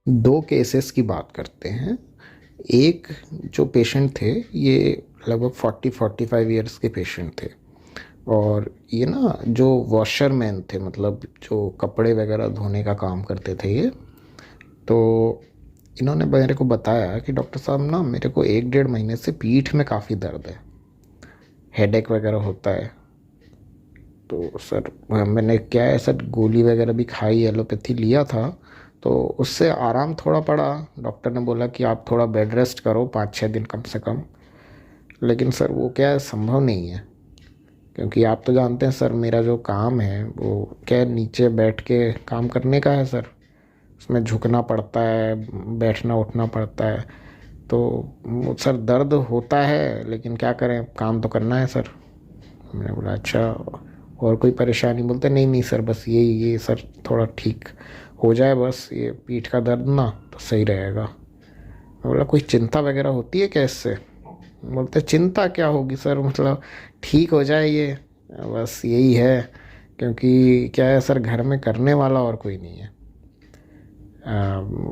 दो केसेस की बात करते हैं। एक जो पेशेंट थे, ये लगभग 40-45 इयर्स के पेशेंट थे। और ये ना जो वॉशरमैन थे, मतलब जो कपड़े वगैरह धोने का काम करते थे ये, तो इन्होंने मेरे को बताया कि डॉक्टर साहब ना, मेरे को 1-1.5 महीने से पीठ में काफ़ी दर्द है, हेडेक वगैरह होता है। तो सर मैंने क्या है सर, गोली वगैरह भी खाई, एलोपैथी लिया था, तो उससे आराम थोड़ा पड़ा। डॉक्टर ने बोला कि आप थोड़ा बेड रेस्ट करो 5-6 दिन कम से कम। लेकिन सर वो क्या है, संभव नहीं है, क्योंकि आप तो जानते हैं सर, मेरा जो काम है वो क्या है, नीचे बैठ के काम करने का है सर। उसमें झुकना पड़ता है, बैठना उठना पड़ता है। तो सर दर्द होता है, लेकिन क्या करें, काम तो करना है सर। मैंने बोला अच्छा, और कोई परेशानी? बोलते नहीं नहीं सर, बस ये सर थोड़ा ठीक हो जाए, बस ये पीठ का दर्द ना, तो सही रहेगा। मैं बोला कोई चिंता वगैरह होती है क्या इससे? बोलते चिंता क्या होगी सर, मतलब ठीक हो जाए ये, बस यही है। क्योंकि क्या है सर, घर में करने वाला और कोई नहीं है।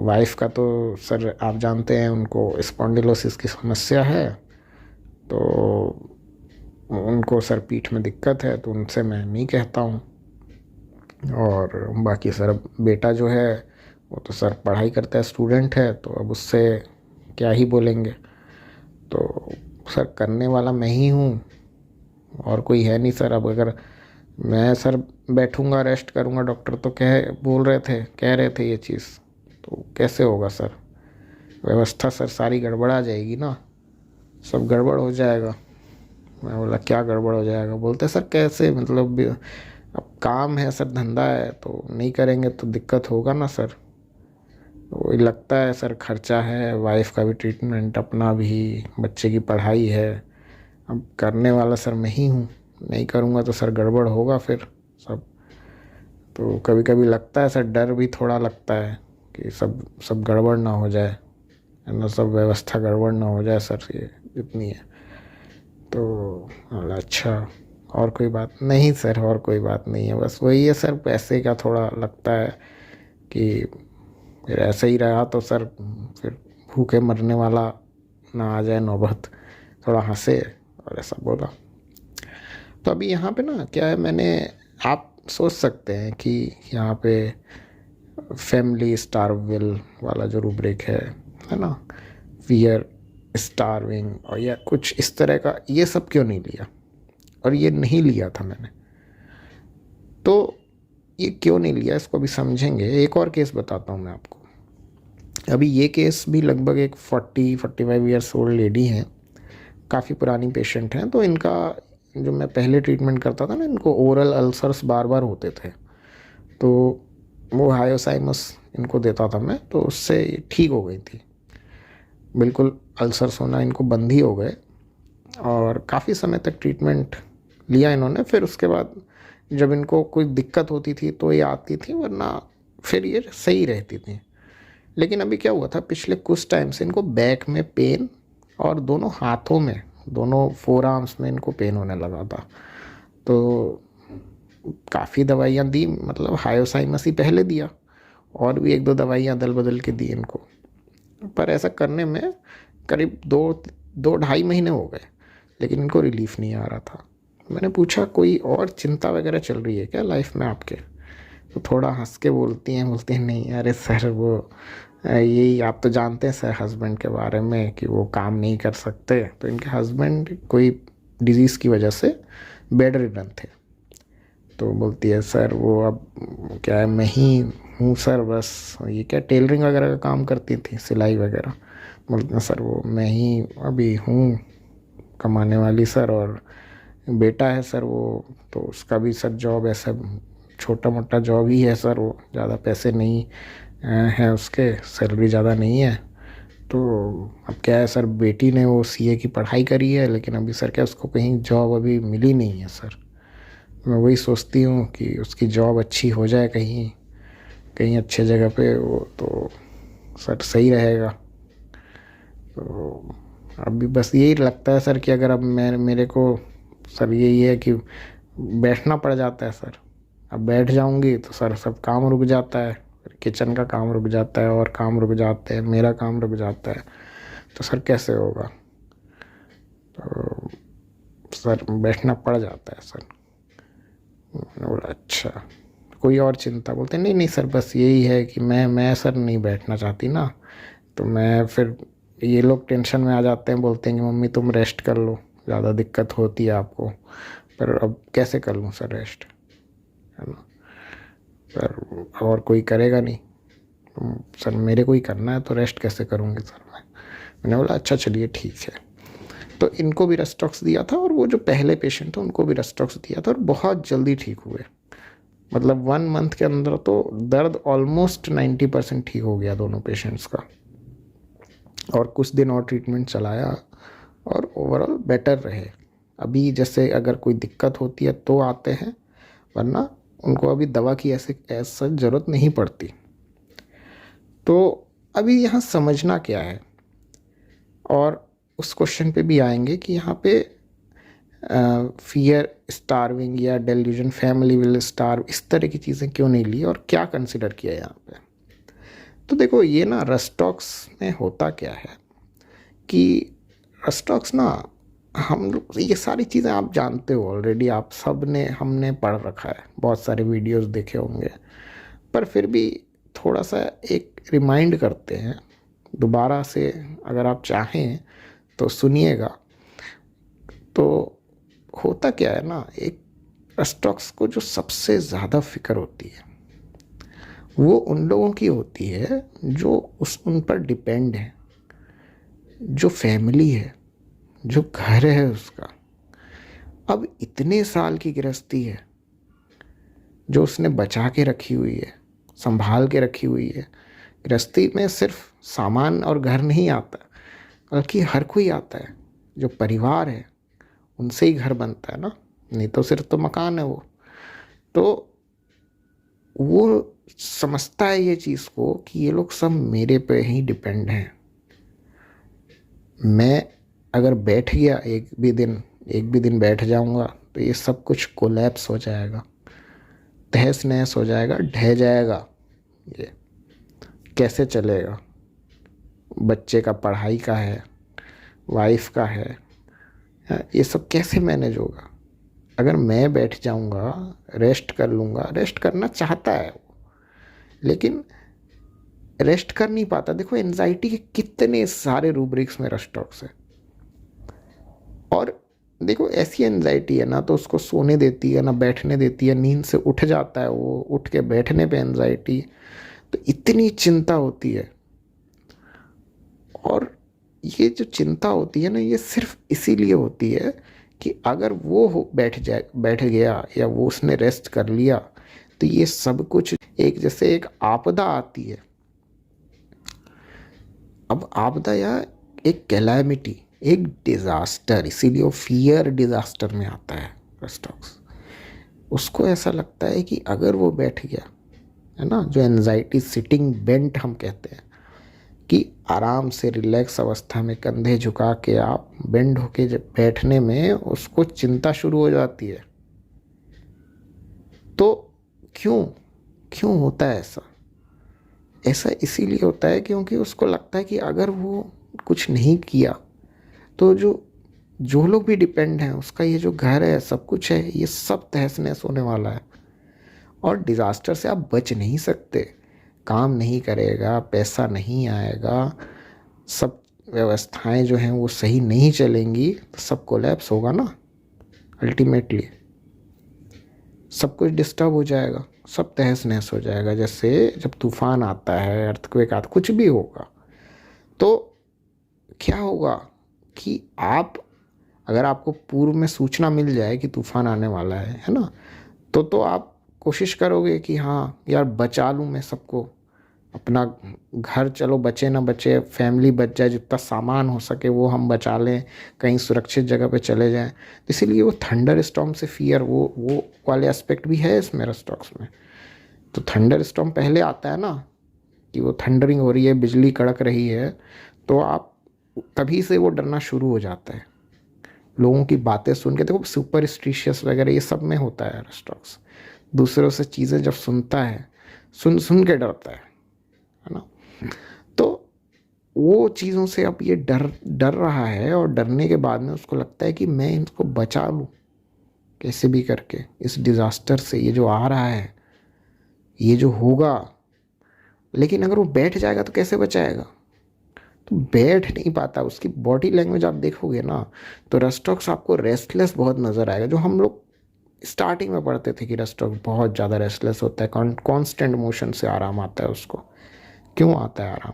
वाइफ का तो सर आप जानते हैं, उनको स्पॉन्डिलोसिस की समस्या है। तो उनको सर पीठ में दिक्कत है, तो उनसे मैं नहीं कहता हूँ। और बाकी सर बेटा जो है, वो तो सर पढ़ाई करता है, स्टूडेंट है, तो अब उससे क्या ही बोलेंगे। तो सर करने वाला मैं ही हूँ, और कोई है नहीं सर। अब अगर मैं सर बैठूंगा, रेस्ट करूंगा, डॉक्टर तो कह रहे थे ये चीज़, तो कैसे होगा सर? व्यवस्था सर सारी गड़बड़ा जाएगी ना, सब गड़बड़ हो जाएगा। मैं बोला क्या गड़बड़ हो जाएगा? बोलते सर कैसे, मतलब अब काम है सर, धंधा है, तो नहीं करेंगे तो दिक्कत होगा ना सर। वही लगता है सर, खर्चा है, वाइफ का भी ट्रीटमेंट, अपना भी, बच्चे की पढ़ाई है। अब करने वाला सर मैं ही हूँ, नहीं करूँगा तो सर गड़बड़ होगा फिर सब। तो कभी कभी लगता है सर, डर भी थोड़ा लगता है कि सब सब गड़बड़ ना हो जाए, है ना, सब व्यवस्था गड़बड़ ना हो जाए सर, ये इतनी है। तो बोला अच्छा, और कोई बात नहीं सर? और कोई बात नहीं है, बस वही है सर, पैसे का थोड़ा लगता है कि फिर ऐसे ही रहा तो सर फिर भूखे मरने वाला ना आ जाए नौबत। थोड़ा हंसे और ऐसा बोला। तो अभी यहाँ पे ना क्या है, आप सोच सकते हैं कि यहाँ पे फैमिली स्टारविल वाला जो रूब्रिक है ना, फियर स्टारविंग और या कुछ इस तरह का, ये सब क्यों नहीं लिया? और ये नहीं लिया था मैंने, तो ये क्यों नहीं लिया, इसको भी समझेंगे। एक और केस बताता हूँ मैं आपको। अभी ये केस भी लगभग एक 40-45 ईयर्स ओल्ड लेडी हैं, काफ़ी पुरानी पेशेंट हैं। तो इनका जो मैं पहले ट्रीटमेंट करता था ना, इनको ओरल अल्सर्स बार बार होते थे, तो वो हायोसाइमस इनको देता था मैं, तो उससे ये ठीक हो गई थी बिल्कुल। अल्सर्स होना इनको बंद ही हो गए, और काफ़ी समय तक ट्रीटमेंट लिया इन्होंने। फिर उसके बाद जब इनको कोई दिक्कत होती थी तो ये आती थी, वरना फिर ये सही रहती थी। लेकिन अभी क्या हुआ था, पिछले कुछ टाइम से इनको बैक में पेन, और दोनों हाथों में, दोनों फोर आर्म्स में इनको पेन होने लगा था। तो काफ़ी दवाइयाँ दी, मतलब हायोसाइमस ही पहले दिया, और भी 1-2 दवाइयाँ अदल बदल के दी इनको। पर ऐसा करने में करीब 2-2.5 महीने हो गए, लेकिन इनको रिलीफ नहीं आ रहा था। मैंने पूछा कोई और चिंता वगैरह चल रही है क्या लाइफ में आपके? तो थोड़ा हंस के बोलती हैं नहीं अरे सर, वो यही, आप तो जानते हैं सर हस्बैंड के बारे में कि वो काम नहीं कर सकते। तो इनके हस्बैंड कोई डिजीज़ की वजह से बेड रिडन थे। तो बोलती है सर वो अब क्या है, मैं ही हूँ सर, बस ये क्या टेलरिंग वगैरह का काम करती थी, सिलाई वगैरह। बोलते हैं सर वो मैं ही अभी हूँ कमाने वाली सर, और बेटा है सर वो, तो उसका भी सर जॉब है सर, छोटा मोटा जॉब ही है सर, वो ज़्यादा पैसे नहीं हैं उसके, सैलरी ज़्यादा नहीं है। तो अब क्या है सर, बेटी ने वो सीए की पढ़ाई करी है, लेकिन अभी सर क्या उसको कहीं जॉब अभी मिली नहीं है सर। मैं वही सोचती हूँ कि उसकी जॉब अच्छी हो जाए कहीं कहीं अच्छे जगह पे, वो तो सर सही रहेगा। तो अभी बस यही लगता है सर कि अगर अब मेरे को सर यही है कि बैठना पड़ जाता है सर। अब बैठ जाऊंगी तो सर सब काम रुक जाता है, फिर किचन का काम रुक जाता है और काम रुक जाते हैं, मेरा काम रुक जाता है, तो सर कैसे होगा? तो सर बैठना पड़ जाता है सर। मैंने बोला अच्छा, कोई और चिंता? बोलते नहीं नहीं सर, बस यही है कि मैं सर नहीं बैठना चाहती ना, तो मैं फिर ये लोग टेंशन में आ जाते हैं, बोलते हैं कि मम्मी तुम रेस्ट कर लो, ज़्यादा दिक्कत होती है आपको। पर अब कैसे कर लूँ सर रेस्ट, है ना? सर और कोई करेगा नहीं। सर मेरे को ही करना है तो रेस्ट कैसे करूँगी सर मैं? मैंने बोला अच्छा चलिए ठीक है। तो इनको भी रेस्टॉक्स दिया था और वो जो पहले पेशेंट थे उनको भी रेस्टॉक्स दिया था और बहुत जल्दी ठीक हुए। मतलब 1 मंथ के अंदर तो दर्द ऑलमोस्ट 90% ठीक हो गया दोनों पेशेंट्स का। और कुछ दिन और ट्रीटमेंट चलाया और ओवरऑल बेटर रहे। अभी जैसे अगर कोई दिक्कत होती है तो आते हैं, वरना उनको अभी दवा की ऐसा ज़रूरत नहीं पड़ती। तो अभी यहाँ समझना क्या है, और उस क्वेश्चन पे भी आएंगे कि यहाँ पे फियर स्टार्विंग या डेल्यूजन, फैमिली विल स्टार्व, इस तरह की चीज़ें क्यों नहीं ली और क्या कंसिडर किया यहाँ पे। तो देखो ये ना रस्टॉक्स में होता क्या है कि रस्टॉक्स ना, हम लोग ये सारी चीज़ें आप जानते हो ऑलरेडी, आप सब ने हमने पढ़ रखा है, बहुत सारे वीडियोस देखे होंगे, पर फिर भी थोड़ा सा एक रिमाइंड करते हैं दोबारा से, अगर आप चाहें तो सुनिएगा। तो होता क्या है ना, एक रस्टॉक्स को जो सबसे ज़्यादा फिक्र होती है वो उन लोगों की होती है जो उन पर डिपेंड है, जो फैमिली है, जो घर है उसका। अब इतने साल की गृहस्थी है जो उसने बचा के रखी हुई है, संभाल के रखी हुई है। गृहस्थी में सिर्फ सामान और घर नहीं आता, बल्कि हर कोई आता है। जो परिवार है उनसे ही घर बनता है ना, नहीं तो सिर्फ तो मकान है वो। तो वो समझता है ये चीज़ को कि ये लोग सब मेरे पे ही डिपेंड हैं। मैं अगर बैठ गया एक भी दिन बैठ जाऊंगा तो ये सब कुछ कोलैप्स हो जाएगा, तहस नहस हो जाएगा, ढह जाएगा। ये कैसे चलेगा? बच्चे का पढ़ाई का है, वाइफ का है, ये सब कैसे मैनेज होगा? अगर मैं बैठ जाऊंगा, रेस्ट कर लूँगा, रेस्ट करना चाहता है वो, लेकिन रेस्ट कर नहीं पाता। देखो एंजाइटी के कितने सारे रूब्रिक्स में रस्टॉक्स है। और देखो ऐसी एंजाइटी है ना तो उसको सोने देती है ना बैठने देती है, नींद से उठ जाता है वो, उठ के बैठने पे एंजाइटी। तो इतनी चिंता होती है, और ये जो चिंता होती है ना ये सिर्फ इसीलिए होती है कि अगर वो बैठ गया या वो उसने रेस्ट कर लिया तो ये सब कुछ एक जैसे एक आपदा आती है। अब आपदा या एक कैलामिटी, एक डिज़ास्टर, इसीलिए वो फियर डिज़ास्टर में आता है रस्टॉक्स। उसको ऐसा लगता है कि अगर वो बैठ गया, है ना, जो एनजाइटी सिटिंग बेंट हम कहते हैं, कि आराम से रिलैक्स अवस्था में कंधे झुका के आप बेंड होके जब बैठने में उसको चिंता शुरू हो जाती है। तो क्यों होता है ऐसा? ऐसा इसीलिए होता है क्योंकि उसको लगता है कि अगर वो कुछ नहीं किया तो जो लोग भी डिपेंड हैं, उसका ये जो घर है, सब कुछ है, ये सब तहस नहस होने वाला है। और डिज़ास्टर से आप बच नहीं सकते। काम नहीं करेगा, पैसा नहीं आएगा, सब व्यवस्थाएं जो हैं वो सही नहीं चलेंगी, तो सब कोलैप्स होगा ना। अल्टीमेटली सब कुछ डिस्टर्ब हो जाएगा, सब तहस नहस हो जाएगा। जैसे जब तूफान आता है, अर्थक्वेक आता, कुछ भी होगा, तो क्या होगा कि अगर आपको पूर्व में सूचना मिल जाए कि तूफान आने वाला है ना, तो आप कोशिश करोगे कि हाँ यार बचा लूँ मैं सबको, अपना घर चलो बचे ना बचे, फैमिली बच जाए, जितना सामान हो सके वो हम बचा लें, कहीं सुरक्षित जगह पे चले जाएं। तो इसीलिए वो थंडर स्टॉर्म से फियर, वो वाले एस्पेक्ट भी है इसमें रस्टॉक्स में। तो थंडर स्टॉर्म पहले आता है ना, कि वो थंडरिंग हो रही है, बिजली कड़क रही है, तो आप तभी से वो डरना शुरू हो जाता है। लोगों की बातें सुन के, देखो सुपरस्टिशियस वगैरह ये सब में होता है रस्टॉक्स। दूसरों से चीज़ें जब सुनता है, सुन के डरता है, है ना। तो वो चीज़ों से अब ये डर डर रहा है, और डरने के बाद में उसको लगता है कि मैं इनको बचा लूँ कैसे भी करके इस डिज़ास्टर से, ये जो आ रहा है, ये जो होगा। लेकिन अगर वो बैठ जाएगा तो कैसे बचाएगा? तो बैठ नहीं पाता। उसकी बॉडी लैंग्वेज आप देखोगे ना, तो रस्टॉक्स आपको रेस्टलेस बहुत नज़र आएगा। जो हम लोग स्टार्टिंग में पढ़ते थे कि रस्टॉक्स बहुत ज़्यादा रेस्टलेस होता है, कॉन्स्टेंट मोशन से आराम आता है उसको। क्यों आता है आराम?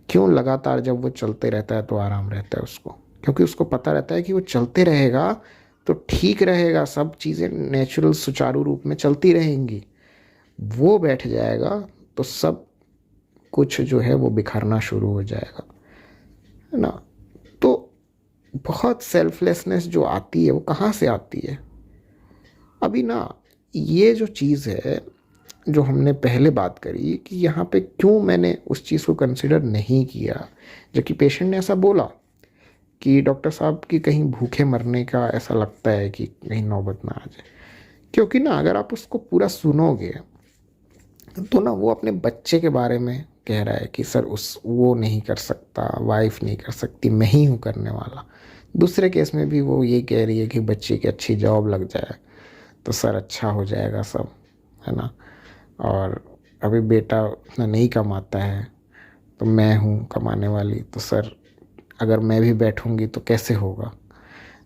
क्यों लगातार जब वो चलते रहता है तो आराम रहता है उसको? क्योंकि उसको पता रहता है कि वो चलते रहेगा तो ठीक रहेगा, सब चीज़ें नेचुरल सुचारू रूप में चलती रहेंगी। वो बैठ जाएगा तो सब कुछ जो है वो बिखरना शुरू हो जाएगा, है ना। तो बहुत सेल्फलेसनेस जो आती है वो कहाँ से आती है? अभी ना, ये जो चीज़ है जो हमने पहले बात करी कि यहाँ पे क्यों मैंने उस चीज़ को कंसिडर नहीं किया, जबकि पेशेंट ने ऐसा बोला कि डॉक्टर साहब कि कहीं भूखे मरने का ऐसा लगता है कि कहीं नौबत ना आ जाए। क्योंकि ना अगर आप उसको पूरा सुनोगे तो ना वो अपने बच्चे के बारे में कह रहा है कि सर उस वो नहीं कर सकता, वाइफ नहीं कर सकती, मैं ही हूँ करने वाला। दूसरे केस में भी वो ये कह रही है कि बच्चे की अच्छी जॉब लग जाए तो सर अच्छा हो जाएगा सब, है ना। और अभी बेटा उतना नहीं कमाता है तो मैं हूँ कमाने वाली, तो सर अगर मैं भी बैठूंगी तो कैसे होगा?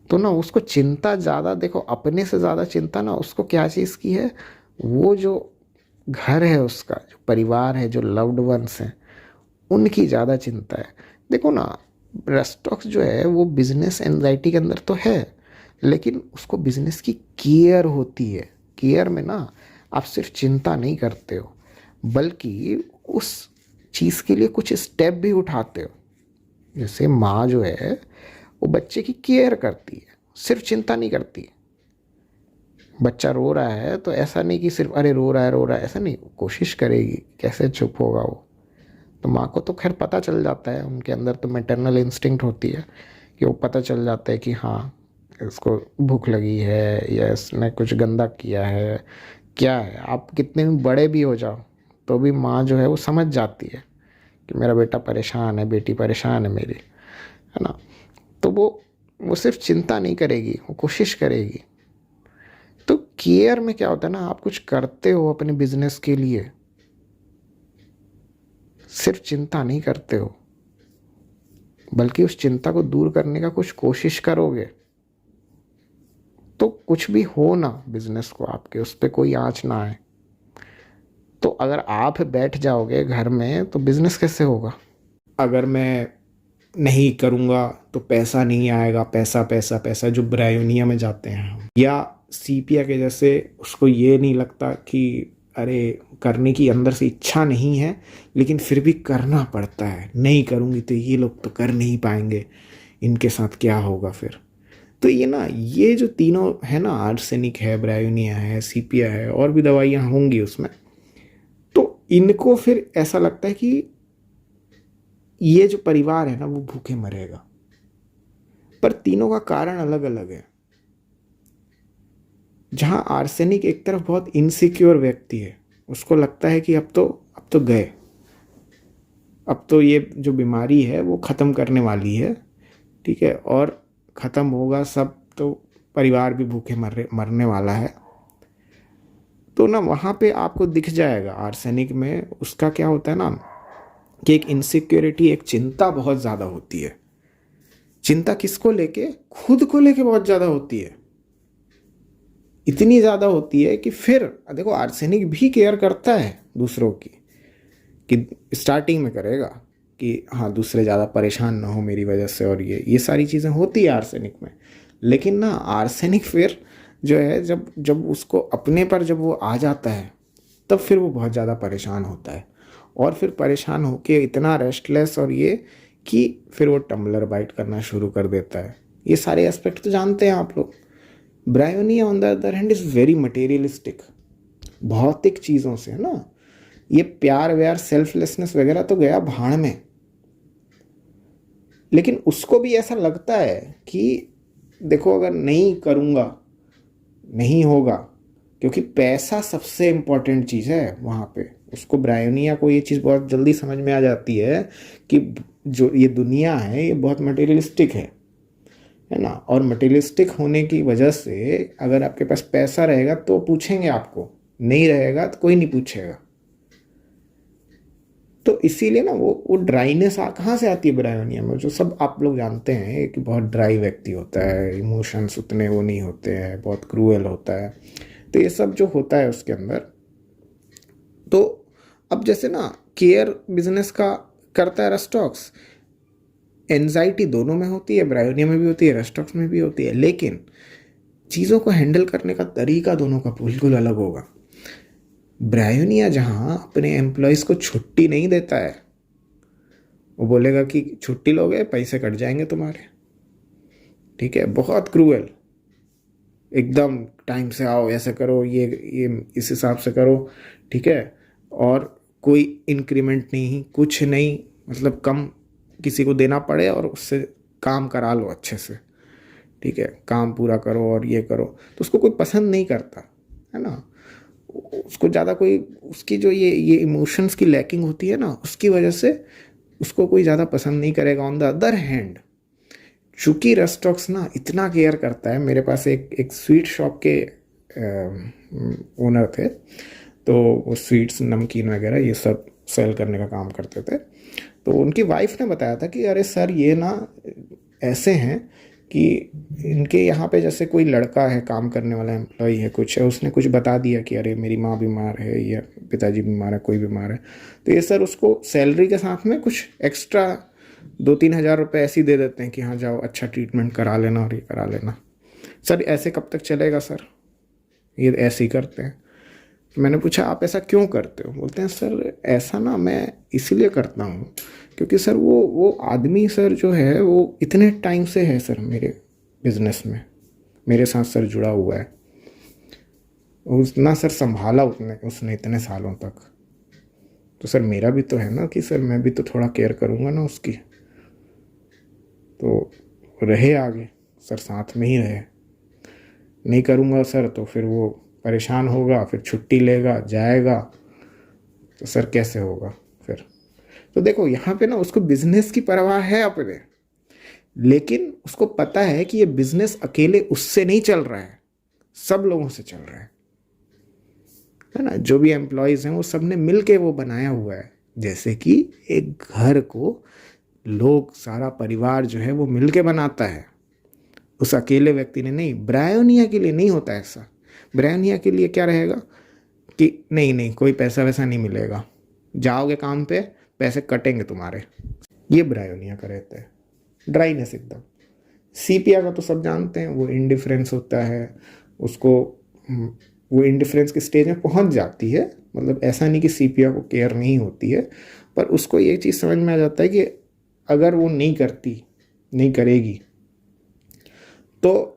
तो ना उसको चिंता ज़्यादा, देखो अपने से ज़्यादा चिंता ना उसको क्या चीज़ की है, वो जो घर है उसका, जो परिवार है, जो लव्ड वंस हैं, उनकी ज़्यादा चिंता है। देखो ना, रेस्टॉक्स जो है वो बिजनेस एंजाइटी के अंदर तो है, लेकिन उसको बिजनेस की केयर होती है। केयर में ना आप सिर्फ चिंता नहीं करते हो, बल्कि उस चीज़ के लिए कुछ स्टेप भी उठाते हो। जैसे माँ जो है वो बच्चे की केयर करती है, सिर्फ चिंता नहीं करती। बच्चा रो रहा है तो ऐसा नहीं कि सिर्फ अरे रो रहा है रो रहा है, ऐसा नहीं, कोशिश करेगी कैसे चुप होगा वो। तो माँ को तो खैर पता चल जाता है, उनके अंदर तो मैटरनल इंस्टिंक्ट होती है कि वो पता चल जाता है कि हाँ इसको भूख लगी है या इसने कुछ गंदा किया है, क्या है। आप कितने भी बड़े भी हो जाओ तो भी माँ जो है वो समझ जाती है कि मेरा बेटा परेशान है, बेटी परेशान है मेरी, है ना। तो वो सिर्फ चिंता नहीं करेगी, वो कोशिश करेगी। तो केयर में क्या होता है ना, आप कुछ करते हो अपने बिजनेस के लिए, सिर्फ चिंता नहीं करते हो, बल्कि उस चिंता को दूर करने का कुछ कोशिश करोगे। तो कुछ भी हो ना बिजनेस को आपके, उस पर कोई आँच ना आए। तो अगर आप बैठ जाओगे घर में तो बिजनेस कैसे होगा? अगर मैं नहीं करूँगा तो पैसा नहीं आएगा, पैसा पैसा पैसा, जो ब्रायोनिया में जाते हैं हम, या सीपिया के जैसे, उसको ये नहीं लगता कि अरे करने की अंदर से इच्छा नहीं है लेकिन फिर भी करना पड़ता है, नहीं करूँगी तो ये लोग तो कर नहीं पाएंगे, इनके साथ क्या होगा फिर। तो ये ना, ये जो तीनों है ना, आर्सेनिक है, ब्रायोनिया है, सीपिया है, और भी दवाइयाँ होंगी उसमें, तो इनको फिर ऐसा लगता है कि ये जो परिवार है ना वो भूखे मरेगा। पर तीनों का कारण अलग अलग है। जहां आर्सेनिक एक तरफ बहुत इनसिक्योर व्यक्ति है, उसको लगता है कि अब तो गए, अब तो ये जो बीमारी है वो ख़त्म करने वाली है, ठीक है, और ख़त्म होगा सब तो परिवार भी भूखे मरने वाला है। तो ना वहाँ पे आपको दिख जाएगा आर्सेनिक में उसका क्या होता है ना, कि एक इनसिक्योरिटी, एक चिंता बहुत ज़्यादा होती है। चिंता किसको लेके? खुद को लेके बहुत ज़्यादा होती है। इतनी ज़्यादा होती है कि फिर देखो आर्सेनिक भी केयर करता है दूसरों की, कि स्टार्टिंग में करेगा कि हाँ दूसरे ज़्यादा परेशान ना हो मेरी वजह से, और ये सारी चीज़ें होती है आर्सेनिक में। लेकिन ना आर्सेनिक फिर जो है, जब जब उसको अपने पर जब वो आ जाता है तब फिर वो बहुत ज़्यादा परेशान होता है, और फिर परेशान होके इतना रेस्टलेस, और ये कि फिर वो टम्बलर बाइट करना शुरू कर देता है। ये सारे एस्पेक्ट तो जानते हैं आप लोग। Bryonia on the other hand is very materialistic, भौतिक चीज़ों से, है ना। ये प्यार व्यार सेल्फलेसनेस वगैरह तो गया भाड़ में, लेकिन उसको भी ऐसा लगता है कि देखो अगर नहीं करूँगा नहीं होगा, क्योंकि पैसा सबसे इम्पोर्टेंट चीज़ है वहाँ पे उसको ब्रायोनिया को ये चीज़ बहुत जल्दी समझ में आ जाती है कि जो ये दुनिया है ये बहुत मटेरियलिस्टिक है ना। और मटेरियलिस्टिक होने की वजह से अगर आपके पास पैसा रहेगा तो पूछेंगे आपको, नहीं रहेगा तो कोई नहीं पूछेगा। तो इसीलिए ना वो ड्राइनेस कहाँ से आती है ब्रायोनिया में, जो सब आप लोग जानते हैं कि बहुत ड्राई व्यक्ति होता है, इमोशंस उतने वो नहीं होते हैं, बहुत क्रूएल होता है। तो ये सब जो होता है उसके अंदर, तो अब जैसे ना केयर बिजनेस का करता है रस्टॉक्स, एंजाइटी दोनों में होती है, ब्रायोनिया में भी होती है, रस्टॉक्स में भी होती है, लेकिन चीज़ों को हैंडल करने का तरीका दोनों का बिल्कुल अलग होगा। ब्रायोनिया जहाँ अपने एम्प्लॉयज़ को छुट्टी नहीं देता है, वो बोलेगा कि छुट्टी लोगे पैसे कट जाएंगे तुम्हारे, ठीक है, बहुत क्रूएल, एकदम टाइम से आओ, ऐसे करो, ये इस हिसाब से करो, ठीक है, और कोई इंक्रीमेंट नहीं, कुछ नहीं, मतलब कम किसी को देना पड़े और उससे काम करा लो अच्छे से, ठीक है, काम पूरा करो और ये करो। तो उसको कोई पसंद नहीं करता है ना, उसको ज़्यादा कोई, उसकी जो ये इमोशंस की लैकिंग होती है ना, उसकी वजह से उसको कोई ज़्यादा पसंद नहीं करेगा। ऑन द अदर हैंड, चूँकि रस्टॉक्स ना इतना केयर करता है, मेरे पास एक स्वीट शॉप के ओनर थे, तो वो स्वीट्स नमकीन वगैरह ये सब सेल करने का काम करते थे। तो उनकी वाइफ ने बताया था कि अरे सर ये ना ऐसे हैं कि इनके यहाँ पे जैसे कोई लड़का है, काम करने वाला एम्प्लॉई है, कुछ है, उसने कुछ बता दिया कि अरे मेरी माँ बीमार है या पिताजी बीमार है, कोई बीमार है, तो ये सर उसको सैलरी के साथ में कुछ एक्स्ट्रा 2-3 हज़ार रुपये ऐसे ही दे देते हैं कि हाँ जाओ अच्छा ट्रीटमेंट करा लेना और ये करा लेना। सर ऐसे कब तक चलेगा सर, ये ऐसे ही करते हैं। तो मैंने पूछा आप ऐसा क्यों करते हो? बोलते हैं सर ऐसा ना मैं इसीलिए करता हूँ क्योंकि सर वो आदमी सर जो है वो इतने टाइम से है सर मेरे बिजनेस में, मेरे साथ सर जुड़ा हुआ है, उतना सर संभाला उसने इतने सालों तक, तो सर मेरा भी तो है ना कि सर मैं भी तो थोड़ा केयर करूँगा ना उसकी। तो रहे आगे सर, साथ में ही रहे, नहीं करूँगा सर तो फिर वो परेशान होगा, फिर छुट्टी लेगा जाएगा, तो सर कैसे होगा फिर। तो देखो यहाँ पे ना उसको बिजनेस की परवाह है अपने, लेकिन उसको पता है कि ये बिजनेस अकेले उससे नहीं चल रहा है, सब लोगों से चल रहा है ना। जो भी एम्प्लॉयज़ हैं वो सब ने मिल के वो बनाया हुआ है, जैसे कि एक घर को लोग, सारा परिवार जो है वो मिल के बनाता है, उस अकेले व्यक्ति ने नहीं। ब्रायोनिया के लिए नहीं होता ऐसा। ब्रायोनिया के लिए क्या रहेगा कि नहीं नहीं कोई पैसा वैसा नहीं मिलेगा, जाओगे काम पे पैसे कटेंगे तुम्हारे, ये ब्रायोनिया का रहता है, ड्राइनेस एकदम। सीपिया का तो सब जानते हैं, वो इंडिफरेंस होता है, उसको वो इंडिफरेंस की स्टेज में पहुंच जाती है, मतलब ऐसा नहीं कि सीपिया को केयर नहीं होती है, पर उसको ये चीज़ समझ में आ जाता है कि अगर वो नहीं करती, नहीं करेगी, तो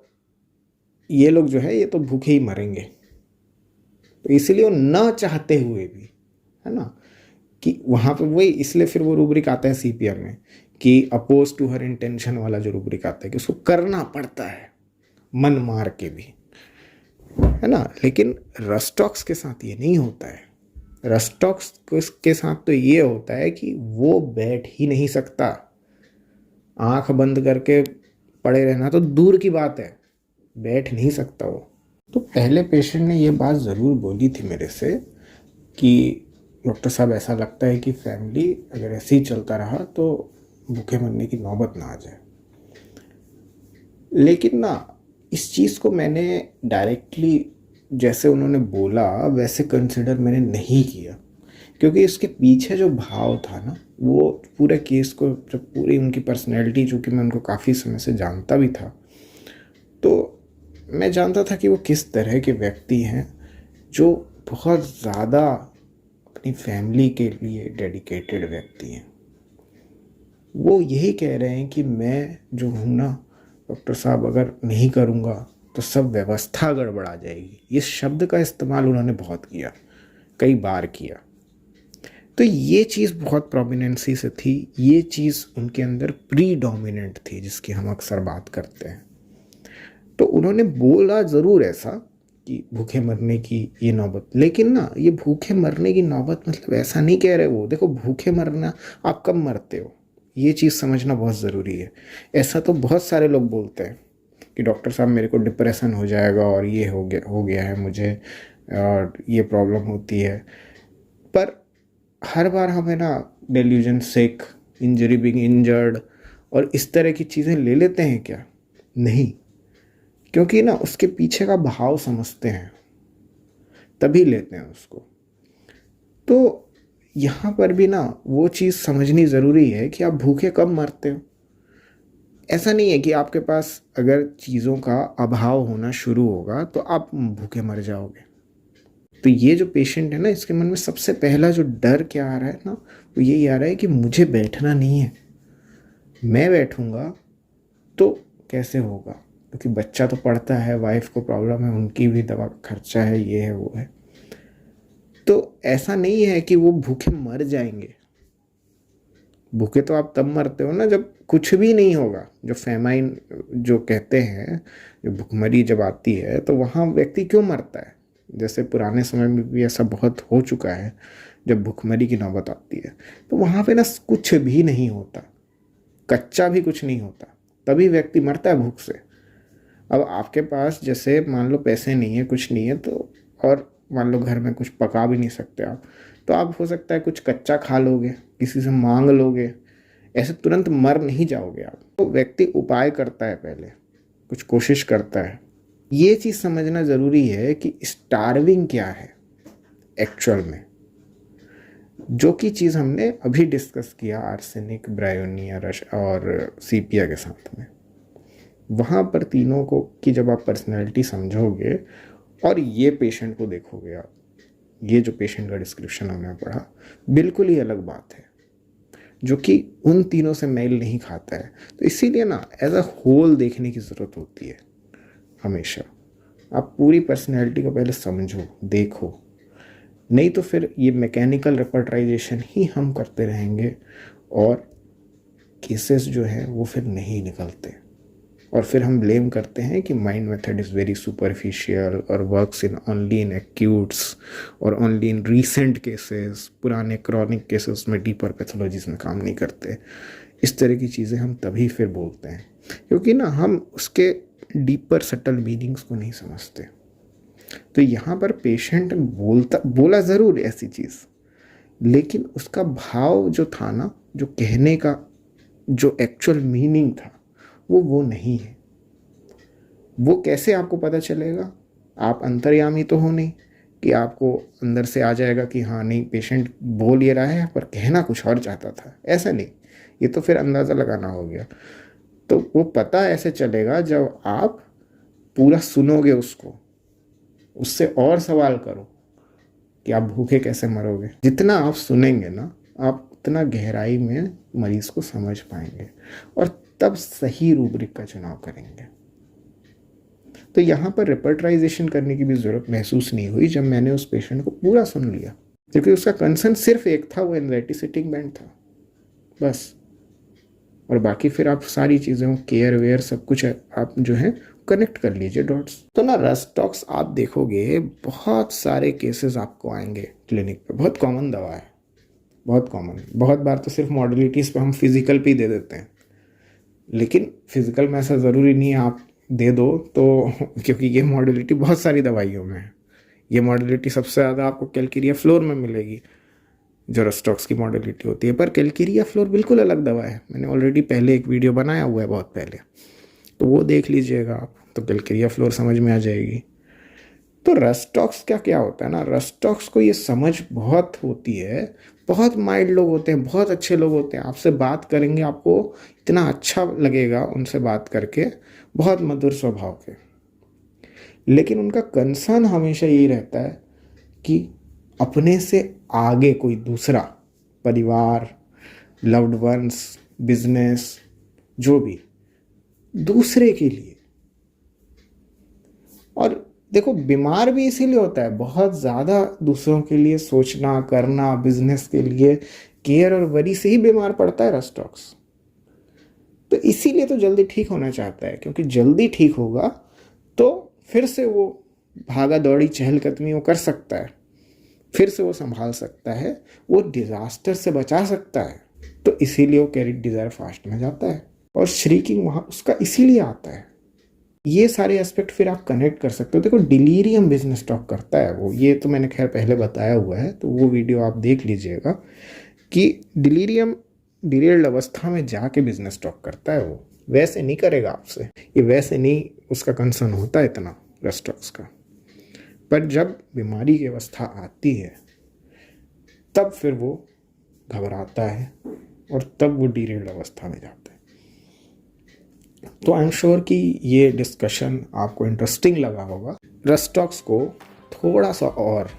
ये लोग जो है ये तो भूखे ही मरेंगे। तो इसलिए वो न चाहते हुए भी, है ना, कि वहाँ पे वही, इसलिए फिर वो रूब्रिक आता है सीपीएम में कि अपोज टू हर इंटेंशन वाला जो रूब्रिक आता है कि उसको करना पड़ता है मन मार के भी, है ना। लेकिन रस्टॉक्स के साथ ये नहीं होता है। रस्टॉक्स के साथ तो ये होता है कि वो बैठ ही नहीं सकता, आंख बंद करके पड़े रहना तो दूर की बात है, बैठ नहीं सकता वो। तो पहले पेशेंट ने ये बात ज़रूर बोली थी मेरे से कि डॉक्टर साहब ऐसा लगता है कि फैमिली अगर ऐसे ही चलता रहा तो भूखे मरने की नौबत ना आ जाए। लेकिन ना इस चीज़ को मैंने डायरेक्टली जैसे उन्होंने बोला वैसे कंसिडर मैंने नहीं किया, क्योंकि इसके पीछे जो भाव था ना, वो पूरे केस को, जब पूरी उनकी पर्सनैलिटी, चूँकि मैं उनको काफ़ी समय से जानता भी था, तो मैं जानता था कि वो किस तरह के व्यक्ति हैं, जो बहुत ज़्यादा अपनी फैमिली के लिए डेडिकेटेड व्यक्ति हैं। वो यही कह रहे हैं कि मैं जो हूँ ना डॉक्टर साहब, अगर नहीं करूँगा तो सब व्यवस्था गड़बड़ा जाएगी। इस शब्द का इस्तेमाल उन्होंने बहुत किया, कई बार किया। तो ये चीज़ बहुत प्रोमिनेंसी से थी, ये चीज़ उनके अंदर प्रीडोमिनेंट थी, जिसकी हम अक्सर बात करते हैं। तो उन्होंने बोला ज़रूर ऐसा, कि भूखे मरने की ये नौबत। लेकिन ना ये भूखे मरने की नौबत मतलब ऐसा नहीं कह रहे वो, देखो भूखे मरना, आप कब मरते हो ये चीज़ समझना बहुत ज़रूरी है। ऐसा तो बहुत सारे लोग बोलते हैं कि डॉक्टर साहब मेरे को डिप्रेशन हो जाएगा और ये हो गया है मुझे और ये प्रॉब्लम होती है। पर हर बार हमें ना डेल्यूजन, सिक, इंजरी, बिंग इंजर्ड और इस तरह की चीज़ें ले लेते हैं क्या? नहीं, क्योंकि ना उसके पीछे का भाव समझते हैं तभी लेते हैं उसको। तो यहाँ पर भी ना वो चीज़ समझनी ज़रूरी है कि आप भूखे कब मरते हो। ऐसा नहीं है कि आपके पास अगर चीज़ों का अभाव होना शुरू होगा तो आप भूखे मर जाओगे। तो ये जो पेशेंट है ना, इसके मन में सबसे पहला जो डर क्या आ रहा है ना, वो यही आ रहा है कि मुझे बैठना नहीं है, मैं बैठूंगा तो कैसे होगा, क्योंकि बच्चा तो पढ़ता है, वाइफ को प्रॉब्लम है, उनकी भी दवा का खर्चा है, ये है वो है। तो ऐसा नहीं है कि वो भूखे मर जाएंगे। भूखे तो आप तब मरते हो ना जब कुछ भी नहीं होगा, जो फेमाइन जो कहते हैं, जो भुखमरी जब आती है तो वहाँ व्यक्ति क्यों मरता है। जैसे पुराने समय में भी ऐसा बहुत हो चुका है, जब भुखमरी की नौबत आती है तो वहाँ पे ना कुछ भी नहीं होता, कच्चा भी कुछ नहीं होता, तभी व्यक्ति मरता है भूख से। अब आपके पास जैसे मान लो पैसे नहीं है, कुछ नहीं है, तो और मान लो घर में कुछ पका भी नहीं सकते आप, तो आप हो सकता है कुछ कच्चा खा लोगे, किसी से मांग लोगे, ऐसे तुरंत मर नहीं जाओगे आप। तो व्यक्ति उपाय करता है, पहले कुछ कोशिश करता है। ये चीज़ समझना ज़रूरी है कि स्टार्विंग क्या है एक्चुअल में, जो कि चीज़ हमने अभी डिस्कस किया आर्सेनिक, ब्रायोनिया, रश और सीपिया के साथ में। वहाँ पर तीनों को की जब आप पर्सनैलिटी समझोगे और ये पेशेंट को देखोगे आप, ये जो पेशेंट का डिस्क्रिप्शन हमने पढ़ा बिल्कुल ही अलग बात है, जो कि उन तीनों से मेल नहीं खाता है। तो इसीलिए ना एज अ होल देखने की ज़रूरत होती है हमेशा। आप पूरी पर्सनैलिटी को पहले समझो, देखो, नहीं तो फिर ये मैकेनिकल रेपर्टाइजेशन ही हम करते रहेंगे और केसेस जो हैं वो फिर नहीं निकलते, और फिर हम ब्लेम करते हैं कि mind method is very superficial और वर्क्स इन ओनली इन एक्यूट्स और ओनली इन रीसेंट केसेस, पुराने क्रॉनिक केसेस में डीपर पैथोलॉजीज में काम नहीं करते। इस तरह की चीज़ें हम तभी फिर बोलते हैं क्योंकि ना हम उसके डीपर सटल मीनिंग्स को नहीं समझते। तो यहाँ पर पेशेंट बोला ज़रूर ऐसी चीज़, लेकिन उसका भाव जो था ना, जो कहने का जो एक्चुअल मीनिंग था वो नहीं है। वो कैसे आपको पता चलेगा? आप अंतर्यामी तो हो नहीं कि आपको अंदर से आ जाएगा कि हाँ नहीं, पेशेंट बोल ये रहा है पर कहना कुछ और चाहता था, ऐसा नहीं। ये तो फिर अंदाज़ा लगाना हो गया। तो वो पता ऐसे चलेगा जब आप पूरा सुनोगे उसको, उससे और सवाल करो कि आप भूखे कैसे मरोगे। जितना आप सुनेंगे ना, आप उतना गहराई में मरीज़ को समझ पाएंगे और तब सही रूब्रिक का चुनाव करेंगे। तो यहाँ पर रेपर्टराइजेशन करने की भी ज़रूरत महसूस नहीं हुई जब मैंने उस पेशेंट को पूरा सुन लिया, क्योंकि उसका कंसर्न सिर्फ एक था, वो एंजाइटी सिटिंग बैंड था बस। और बाकी फिर आप सारी चीज़ें, केयर वेयर सब कुछ आप जो है कनेक्ट कर लीजिए डॉट्स। तो ना रस्टॉक्स आप देखोगे बहुत सारे केसेस आपको आएंगे क्लिनिक पे, बहुत कॉमन दवा है, बहुत कॉमन। बहुत बार तो सिर्फ मॉडलिटीज़ पे हम फिजिकल पे ही दे देते हैं, लेकिन फिजिकल में ऐसा ज़रूरी नहीं है आप दे दो तो, क्योंकि ये मॉडलिटी बहुत सारी दवाइयों में है। ये मॉडलिटी सबसे ज़्यादा आपको कैल्केरिया फ्लोर में मिलेगी, जो रस्टॉक्स की मॉडलिटी होती है। पर कैल्केरिया फ्लोर बिल्कुल अलग दवा है, मैंने ऑलरेडी पहले एक वीडियो बनाया हुआ है बहुत पहले, तो वो देख लीजिएगा आप, तो कैल्केरिया फ्लोर समझ में आ जाएगी। तो रस्टॉक्स क्या क्या होता है ना, रस्टॉक्स को ये समझ बहुत होती है, बहुत माइल्ड लोग होते हैं, बहुत अच्छे लोग होते हैं, आपसे बात करेंगे आपको इतना अच्छा लगेगा उनसे बात करके, बहुत मधुर स्वभाव के। लेकिन उनका कंसर्न हमेशा यही रहता है कि अपने से आगे कोई दूसरा, परिवार, लव्ड वंस, बिजनेस, जो भी, दूसरे के लिए। और देखो बीमार भी इसीलिए होता है, बहुत ज़्यादा दूसरों के लिए सोचना करना, बिजनेस के लिए केयर और वरी से ही बीमार पड़ता है रस्टॉक्स। तो इसीलिए तो जल्दी ठीक होना चाहता है, क्योंकि जल्दी ठीक होगा तो फिर से वो भागा दौड़ी चहलकदमी वो कर सकता है, फिर से वो संभाल सकता है, वो डिजास्टर से बचा सकता है। तो इसीलिए वो कैरी डिजायर फास्ट में जाता है और श्रीकिंग वहाँ उसका इसीलिए आता है। ये सारे एस्पेक्ट फिर आप कनेक्ट कर सकते हो। देखो डिलीरियम बिजनेस टॉक करता है वो, ये तो मैंने खैर पहले बताया हुआ है, तो वो वीडियो आप देख लीजिएगा कि डिलीरियम डिरेल्ड अवस्था में जाके बिजनेस टॉक करता है। वो वैसे नहीं करेगा आपसे, ये वैसे नहीं उसका कंसर्न होता है इतना रेस्टॉक्स का। पर जब बीमारी की अवस्था आती है तब फिर वो घबराता है और तब वो डिरेल्ड अवस्था में जाता है। तो आई एम श्योर कि ये डिस्कशन आपको इंटरेस्टिंग लगा होगा। रेस्टॉक्स को थोड़ा सा और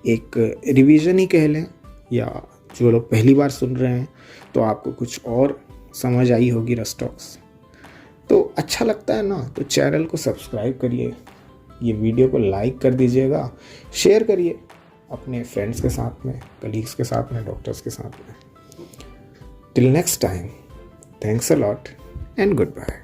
एक रिवीजन ही कह लें, या जो लोग पहली बार सुन रहे हैं तो आपको कुछ और समझ आई होगी रेस्टॉक्स। तो अच्छा लगता है ना, तो चैनल को सब्सक्राइब करिए, ये वीडियो को लाइक कर दीजिएगा, शेयर करिए अपने फ्रेंड्स के साथ में, कलीग्स के साथ में, डॉक्टर्स के साथ में। Till next time, thanks a lot and good bye.